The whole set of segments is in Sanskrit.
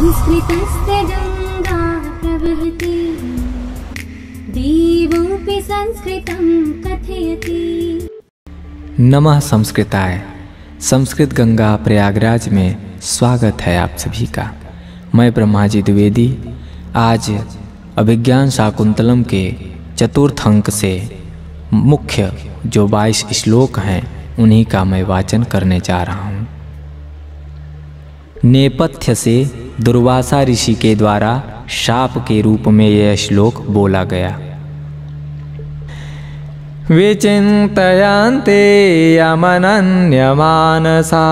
संस्कृतस्य गङ्गा प्रवहति देवोऽपि संस्कृतं कथयति। नमः संस्कृताय। संस्कृत गंगा प्रयागराज में स्वागत है आप सभी का। मैं ब्रह्माजी द्विवेदी आज अभिज्ञान शाकुंतलम के चतुर्थ अंक से मुख्य जो 22 श्लोक हैं उन्हीं का मैं वाचन करने जा रहा हूँ। नेपथ्य से दुर्वासा ऋषि के द्वारा शाप के रूप में यह श्लोक बोला गया। विचिन्तयन्ते यमनन्यमानसा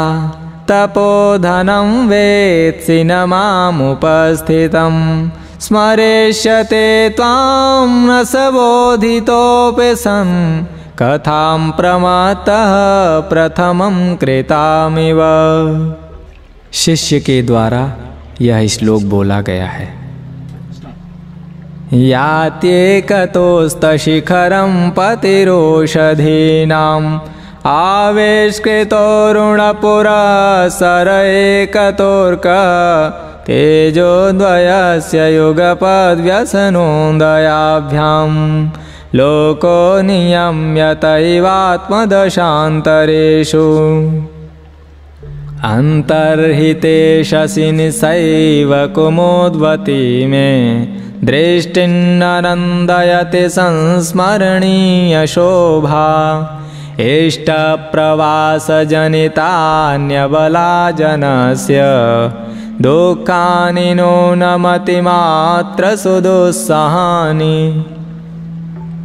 तपोधनं वेत्सि न मामुपस्थितं स्मरेष्यते त्वां न सबोधितोऽपि सन् कथां प्रमातः प्रथमं कृतामिव। शिष्य के द्वारा यह श्लोक बोला गया है। यात्येकतोस्तशिखरं पतिरोषधीनाम् आविष्कृतोरुणपुरःसर एकतोर्क तेजोद्वयस्य युगपद्व्यसनोदयाभ्यां लोको नियम्यतैवात्मदशान्तरेषु अन्तर्हिते शशिनिशैव कुमुद्वती मे दृष्टिन्ननन्दयति संस्मरणीयशोभा इष्टप्रवासजनितान्यबलाजनस्य दुःखानि नूनमतिमात्र सुदुस्सहानि।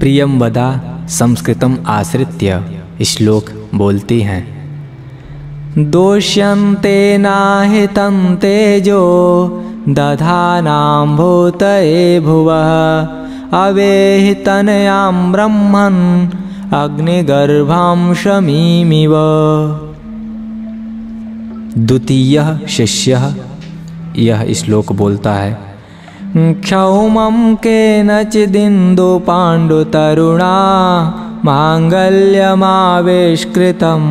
प्रियंवदा संस्कृतम आश्रित्य श्लोक बोलती हैं। दोष्यन्ते नाहितं तेजो दधानां भूतये भुवः अवेहितनयां ब्रह्मन् अग्निगर्भां शमीमिव। द्वितीय शिष्य यह श्लोक बोलता है। क्षौमं केनचिदिन्दु पाण्डुतरुणा माङ्गल्यमाविष्कृतं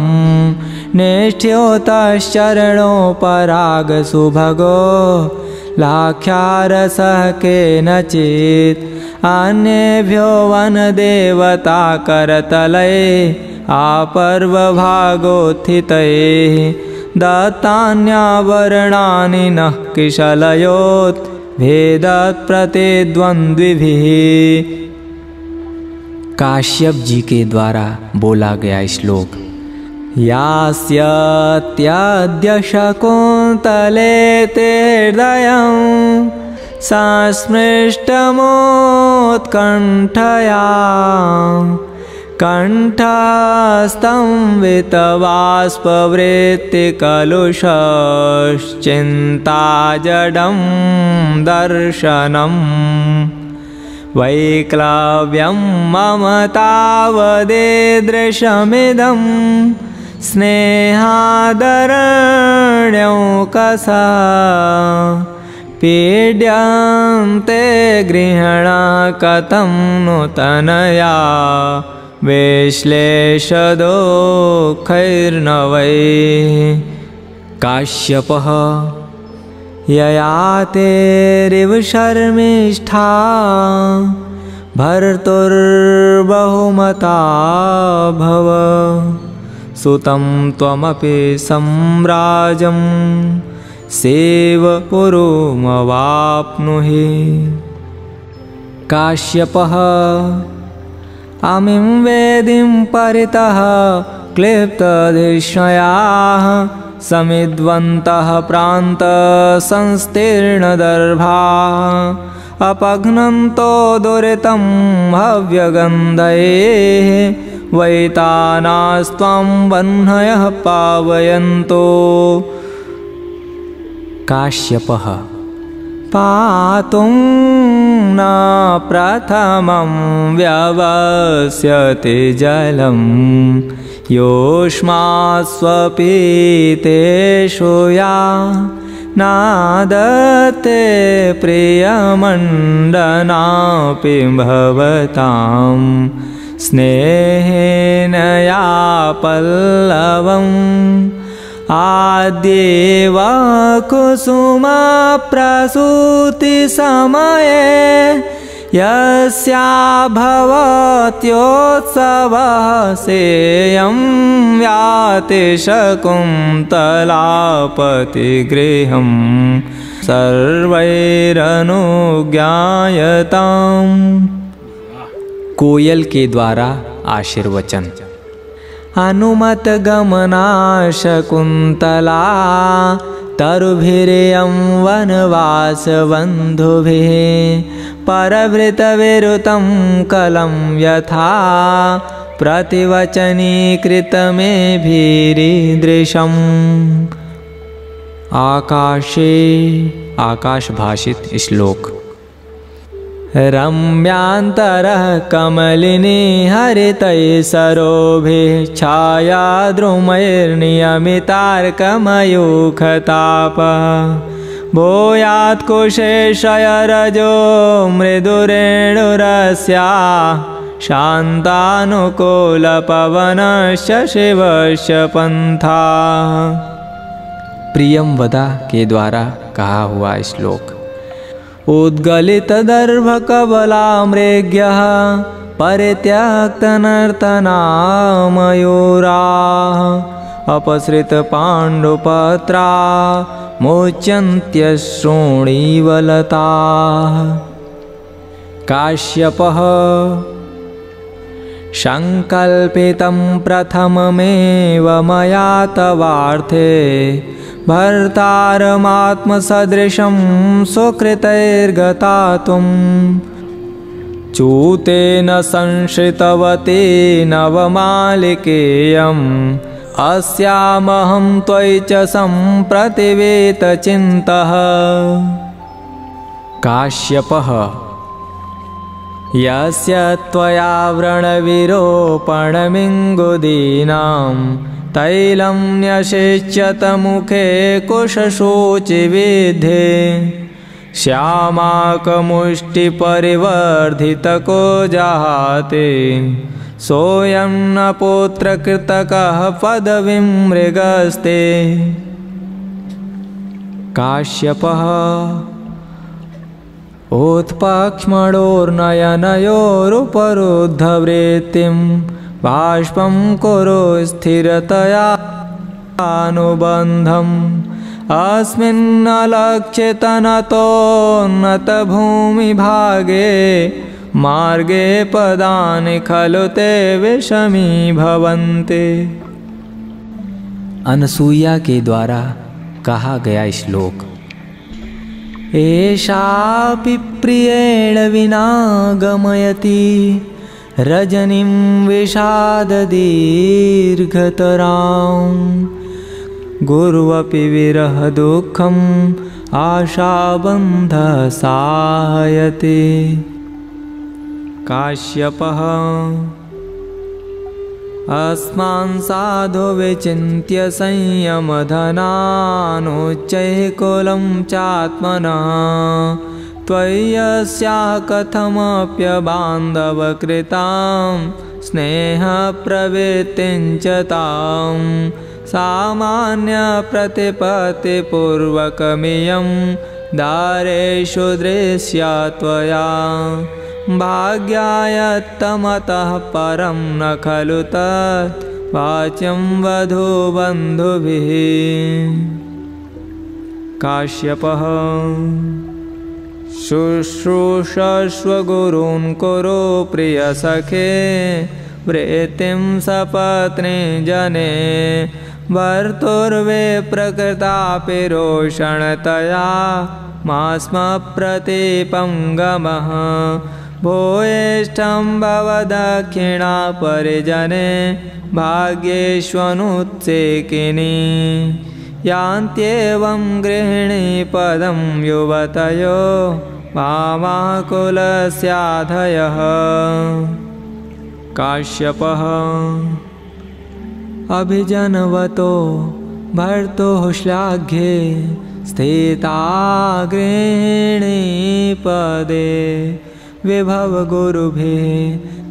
नेष्ठ्योतश्चरणोपरागसुभगो लाख्यारसः केनचित् अन्येभ्यो वनदेवताकरतले आपर्वभागोत्थितैः दत्तान्याभरणानि नः किशलयोत् भेदप्रतिद्वन्द्विभिः। काश्यप जी के द्वारा बोला गया श्लोक। यास्यत्यद्य शकुन्तले ते हृदयं संस्पृष्टमोत्कण्ठया कण्ठस्थं दर्शनम् वैक्लव्यं मम तावदेदृशमिदं स्नेहादरण्यौकसा पीड्यन्ते गृहणा कथं नूतनया विश्लेषदुःखैर्न वै। काश्यपः ययातेरिव शर्मिष्ठा भर्तुर्बहुमता भव सुतं त्वमपि सम्राजं सेवपुरुमवाप्नुहि। काश्यपः अमिं वेदिं परितः क्लिप्तधिष्णयाः समिद्वन्तः प्रान्तसंस्तीर्णदर्भाः अपघ्नन्तो दुरितं हव्यगन्धैः वैतानास्त्वां वह्नयः पावयन्तो। काश्यपः पातुं न प्रथमं व्यवस्यति जलं योष्मास्वपीतेषु या नादते प्रियमण्डनापि भवतां स्नेहेन या पल्लवं आद्येव कुसुमप्रसूतिसमये यस्याभवत्योत्सवः सेयं याति शकुन्तलापतिगृहं सर्वैरनुज्ञायताम्। कोयल के द्वारा आशीर्वचन। अनुमत गमना शकुन्तला तरुभिरियं वनवासबन्धुभिः परवृतविरुतं कलं यथा प्रतिवचनीकृतमेभिरीदृशम्। आकाशे आकाश भाषित श्लोक। रम्यान्तरः कमलिनी हरितैः सरोभिः छायाद्रुमैर्नियमितार्कमयूखतापः भूयात्कुशेशयरजो मृदुरेणुरस्या शान्तानुकूलपवनश्च शिवस्य पन्था। प्रियंवदा के द्वारा कहा हुआ श्लोक। उद्गलितदर्भकबलामृग्यः परित्यक्तनर्तना मयूराः अपसृतपाण्डुपत्रा मुच्यन्त्यश्रोणीवलताः। काश्यपः संकल्पितं प्रथममेव मया तवार्थे भर्तारमात्मसदृशं सुकृतैर्गता त्वं चूतेन संश्रितवती नवमालिकेयम् अस्यामहं त्वयि च सम्प्रतिवेतचिन्तः। काश्यपः यस्य त्वया व्रणविरोपणमिङ्गुदीनां तैलं न्यषेच्यत मुखे कुशशोचिविद्धे श्यामाकमुष्टिपरिवर्धितको जाते सोऽयं न पुत्रकृतकः पदवीं मृगस्ते। काश्यपः उत्पक्ष्मणोर्नयनयोरुपरुद्धवृत्तिं बाष्पं कुरु स्थिरतया अनुबन्धम् अस्मिन्नलक्ष्यतनतोन्नतभूमिभागे मार्गे पदानि खलु ते विषमीभवन्ति। अनसूया के द्वारा कहा गया श्लोक। एषापि प्रियेण विना गमयति रजनीं विषाददीर्घतरां गुर्वपि विरह दुःखम् आशाबन्धः साहयते। काश्यपः अस्मान् साधु विचिन्त्य संयमधनानुच्चैः कुलं चात्मनः त्वय्यस्याः कथमप्यबान्धवकृतां स्नेहप्रवृत्तिं च तां सामान्यप्रतिपत्तिपूर्वकमियं दारेषु दृश्या त्वया भाग्यायत्तमतः परं न खलु तत् वाच्यं वधूबन्धुभिः। काश्यपः शुश्रूषस्व गुरून् कुरु प्रियसखे वृत्तिं सपत्नी जने भर्तुर्वे प्रकृतापि रोषणतया मा स्म प्रतिपङ्गमः भूयिष्ठं भव दक्षिणा परिजने भाग्येष्वनुत्सेकिनी यान्त्येवं गृहिणी पदं युवतयो मामाकुलस्याधयः। काश्यपः अभिजनवतो भर्तुः श्लाघ्ये स्थिता गृहिणी पदे विभव गुरुभिः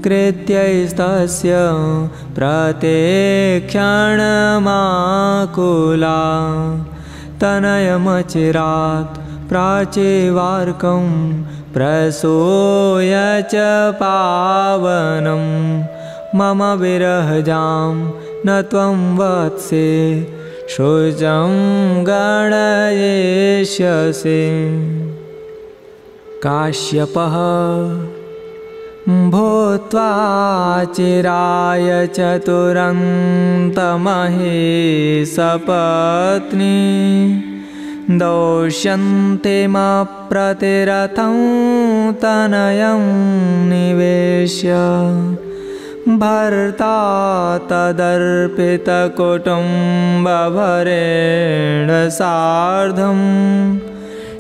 कृत्यैस्तस्य प्रत्यक्षणमाकुला तनयमचिरात् प्राचीवार्कं प्रसूय च पावनं मम विरहजां न त्वं वत्से शुचं गणयिष्यसि। काश्यपः भूत्वा चिराय चतुरन्तमहेशपत्नी दौष्यन्तीमप्रतिरथं तनयं निवेश्य भर्ता तदर्पितकुटुम्बभरेण सार्धं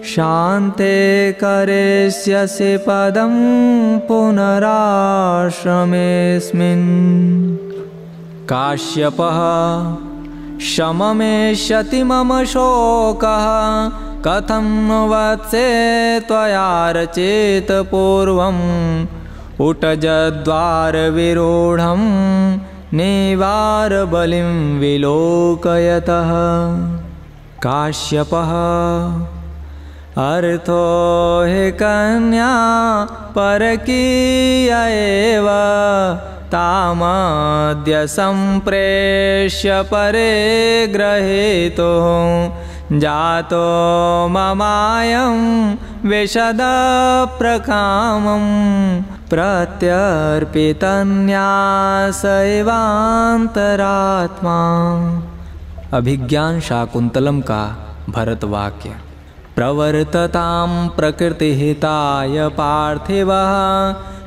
शान्ते करिष्यसि पदं पुनराश्रमेऽस्मिन्। काश्यपः शममेष्यति मम शोकः कथं वत्से त्वया रचेत पूर्वम् उटजद्वारविरूढं निवारबलिं विलोकयतः। काश्यपः अर्थो हि कन्या परकीय एव तामद्य सम्प्रेष्य परे ग्रहीतो जातो ममायं विशदप्रकामं प्रत्यर्पितन्यासैवान्तरात्मा। अभिज्ञान शाकुंतलम का भरत वाक्य। प्रवर्ततां प्रकृतिहिताय पार्थिवः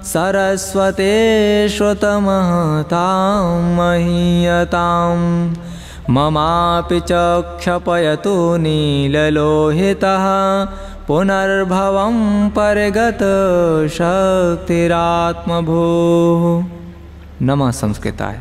सरस्वते श्रुतमहतां महीयतां ममापि च क्षपयतु नीललोहितः पुनर्भवं परिगत शक्तिरात्मभूः। नमः संस्कृताय।